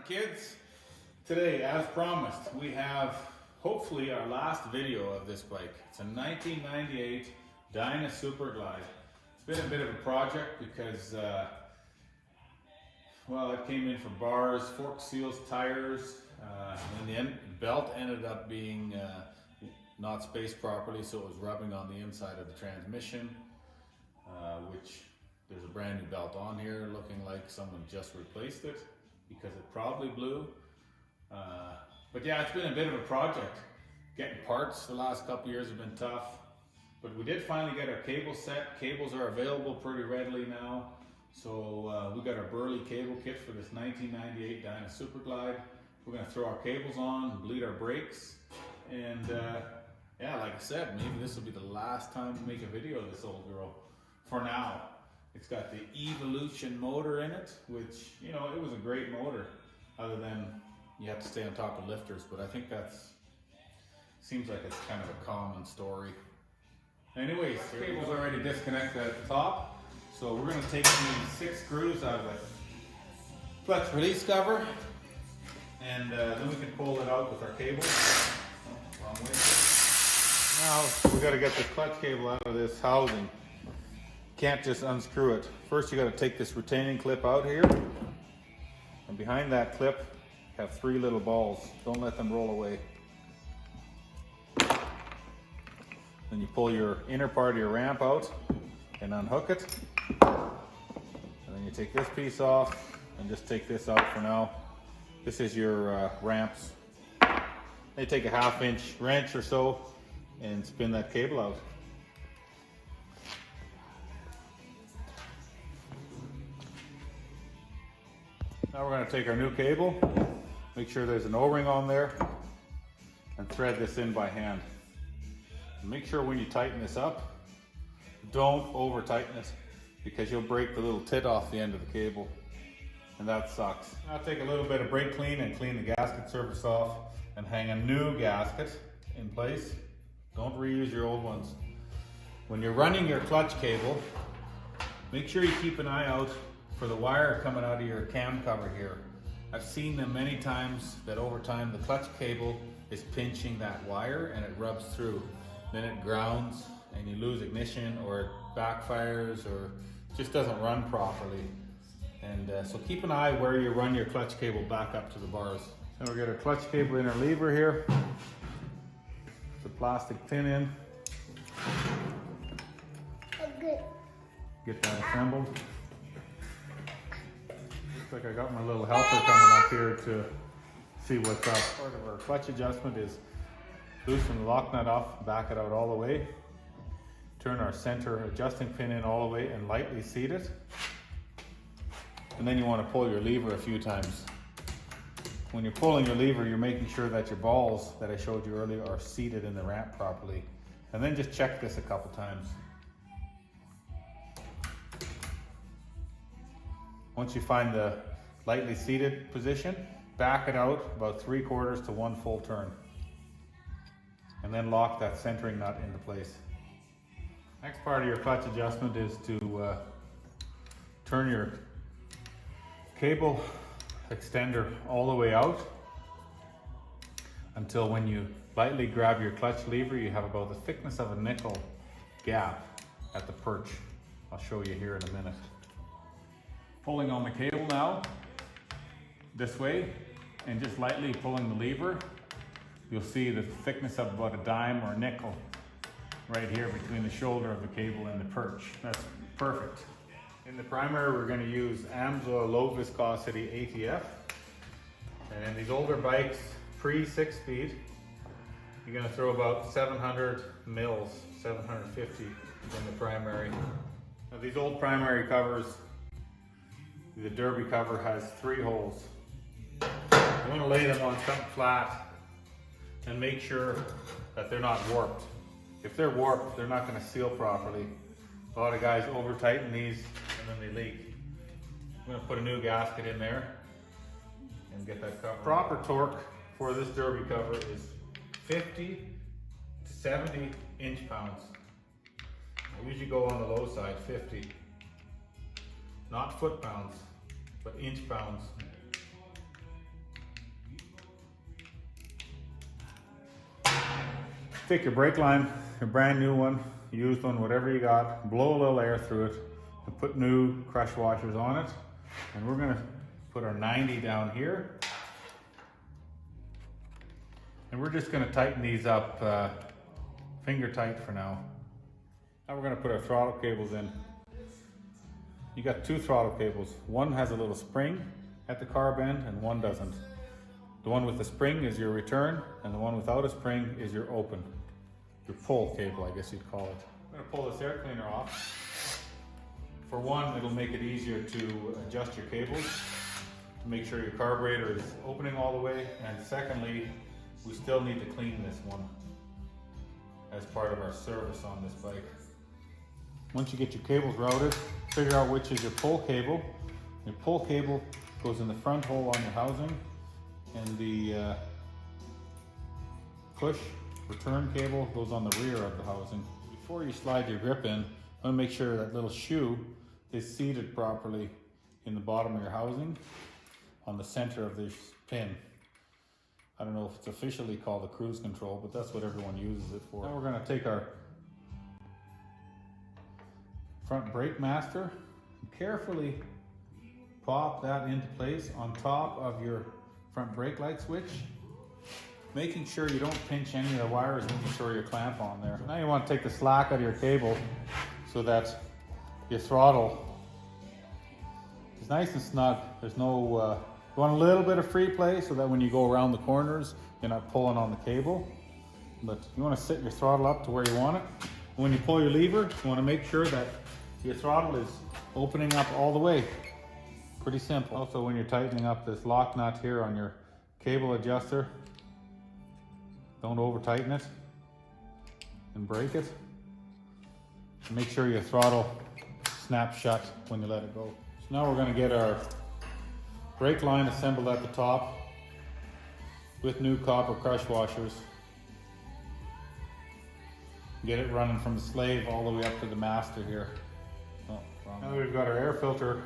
Kids, today as promised we have hopefully our last video of this bike. It's a 1998 Dyna Super Glide. It's been a bit of a project because well, it came in for bars, fork seals, tires, and in the end belt ended up being not spaced properly, so it was rubbing on the inside of the transmission, which there's a brand new belt on here looking like someone just replaced it because it probably blew. But yeah, it's been a bit of a project. Getting parts the last couple years have been tough, but we did finally get our cable set. Cables are available pretty readily now. So we got our Burley cable kit for this 1998 Dyna Super Glide. We're going to throw our cables on, bleed our brakes, and yeah, like I said, maybe this will be the last time we make a video of this old girl. For now, it's got the Evolution motor in it, which, you know, it was a great motor, other than you have to stay on top of lifters, but I think seems like it's kind of a common story. Anyways, the cable's already disconnected at the top, so we're going to take these 6 screws out of the clutch release cover, and then we can pull it out with our cable. Oh, wrong way. Now we got to get the clutch cable out of this housing. Can't just unscrew it. First you got to take this retaining clip out here, and behind that clip have 3 little balls. Don't let them roll away. Then you pull your inner part of your ramp out and unhook it, and then you take this piece off and just take this out for now. This is your ramps. They take a 1/2 inch wrench or so and spin that cable out. Now we're going to take our new cable, make sure there's an O-ring on there, and thread this in by hand. Make sure when you tighten this up, don't over tighten it, because you'll break the little tit off the end of the cable, and that sucks. Now take a little bit of brake clean and clean the gasket surface off and hang a new gasket in place. Don't reuse your old ones. When you're running your clutch cable, make sure you keep an eye out for the wire coming out of your cam cover here. I've seen them many times that over time the clutch cable is pinching that wire and it rubs through. Then it grounds and you lose ignition, or it backfires, or just doesn't run properly. And so keep an eye where you run your clutch cable back up to the bars. So we'll get our clutch cable inner lever here. The plastic pin in. Get that assembled. Looks like I got my little helper coming up here to see what's up. Part of our clutch adjustment is loosen the lock nut off, back it out all the way. Turn our center adjusting pin in all the way and lightly seat it. And then you want to pull your lever a few times. When you're pulling your lever, you're making sure that your balls that I showed you earlier are seated in the ramp properly. And then just check this a couple times. Once you find the lightly seated position, back it out about 3/4 to 1 full turn. And then lock that centering nut into place. Next part of your clutch adjustment is to turn your cable extender all the way out until when you lightly grab your clutch lever, you have about the thickness of a nickel gap at the perch. I'll show you here in a minute. Pulling on the cable now, this way, and just lightly pulling the lever, you'll see the thickness of about a dime or a nickel right here between the shoulder of the cable and the perch. That's perfect. In the primary, we're going to use AMSA low viscosity ATF. And in these older bikes, pre-6-speed, you're going to throw about 700 mils, 750 in the primary. Now these old primary covers, the derby cover has 3 holes. You want to lay them on something flat and make sure that they're not warped. If they're warped, they're not going to seal properly. A lot of guys over tighten these and then they leak. I'm going to put a new gasket in there and get that cover. Proper torque for this derby cover is 50 to 70 inch-pounds. I usually go on the low side, 50. Not foot-pounds, but inch-pounds. Take your brake line, your brand new one, used one, whatever you got, blow a little air through it, and put new crush washers on it. And we're gonna put our 90 down here. And we're just gonna tighten these up finger tight for now. Now we're gonna put our throttle cables in. You got two throttle cables. One has a little spring at the carb end and one doesn't. The one with the spring is your return, and the one without a spring is your open. Your pull cable, I guess you'd call it. I'm gonna pull this air cleaner off. For one, it'll make it easier to adjust your cables to make sure your carburetor is opening all the way. And secondly, we still need to clean this one as part of our service on this bike. Once you get your cables routed, figure out which is your pull cable. Your pull cable goes in the front hole on your housing, and the push return cable goes on the rear of the housing. Before you slide your grip in, I want to make sure that little shoe is seated properly in the bottom of your housing on the center of this pin. I don't know if it's officially called a cruise control, but that's what everyone uses it for. Now we're going to take our front brake master and carefully pop that into place on top of your front brake light switch, making sure you don't pinch any of the wires when you throw your clamp on there. So now you want to take the slack out of your cable so that your throttle is nice and snug. There's no, you want a little bit of free play so that when you go around the corners, you're not pulling on the cable. But you want to set your throttle up to where you want it. When you pull your lever, you want to make sure that your throttle is opening up all the way. Pretty simple. Also, when you're tightening up this lock nut here on your cable adjuster, don't over tighten it and break it. And make sure your throttle snaps shut when you let it go. So now we're going to get our brake line assembled at the top with new copper crush washers. Get it running from the slave all the way up to the master here. Oh, now we've got our air filter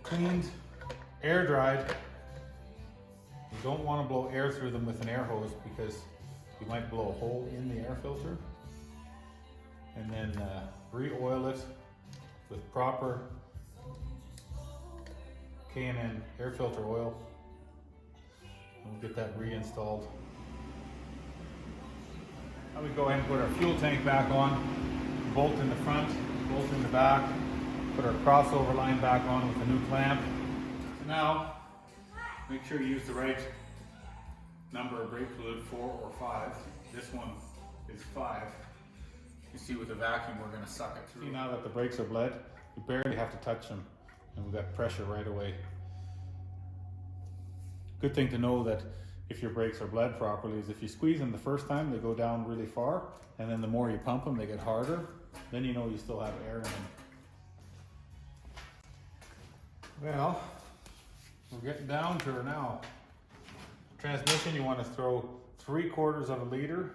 cleaned, air dried. You don't want to blow air through them with an air hose because you might blow a hole in the air filter. And then re-oil it with proper K&N air filter oil. We'll get that reinstalled. Now we go ahead and put our fuel tank back on, bolt in the front, bolt in the back, put our crossover line back on with a new clamp. So now, make sure you use the right number of brake fluid, 4 or 5. This one is 5. You see with the vacuum we're going to suck it through. See now that the brakes are bled, you barely have to touch them and we've got pressure right away. Good thing to know that if your brakes are bled properly is if you squeeze them the first time, they go down really far, and then the more you pump them, they get harder. Then you know you still have air in them. Well, we're getting down to her now. Transmission, you want to throw 3/4 of a liter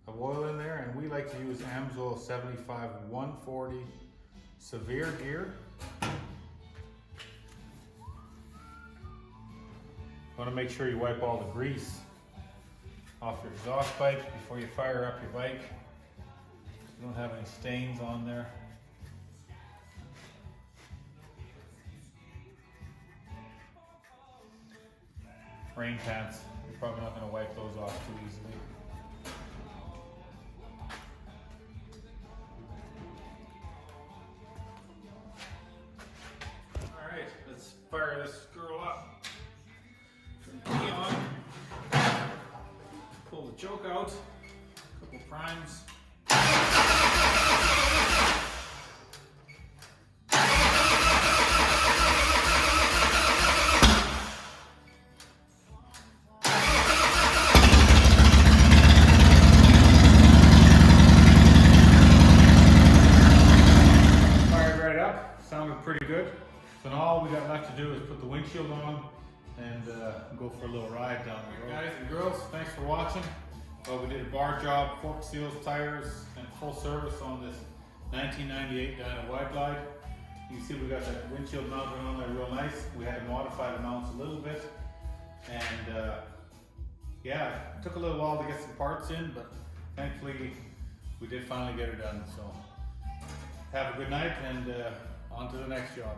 of oil in there, and we like to use Amsoil 75 140 severe gear. You want to make sure you wipe all the grease off your exhaust pipe before you fire up your bike. You don't have any stains on there. Rain pants, you're probably not going to wipe those off too easily. Alright, let's fire this girl up. Key on. Pull the choke out. Couple primes. Fired right up. Sounded pretty good. So now all we got left to do is put the windshield on and go for a little ride down the road. Guys and girls, thanks for watching. Well, we did a bar job, fork seals, tires, and full service on this 1998 Dyna wide glide. You can see we got that windshield mounted on there real nice. We had to modify the mounts a little bit. And yeah, it took a little while to get some parts in, but thankfully we did finally get her done. So have a good night, and on to the next job.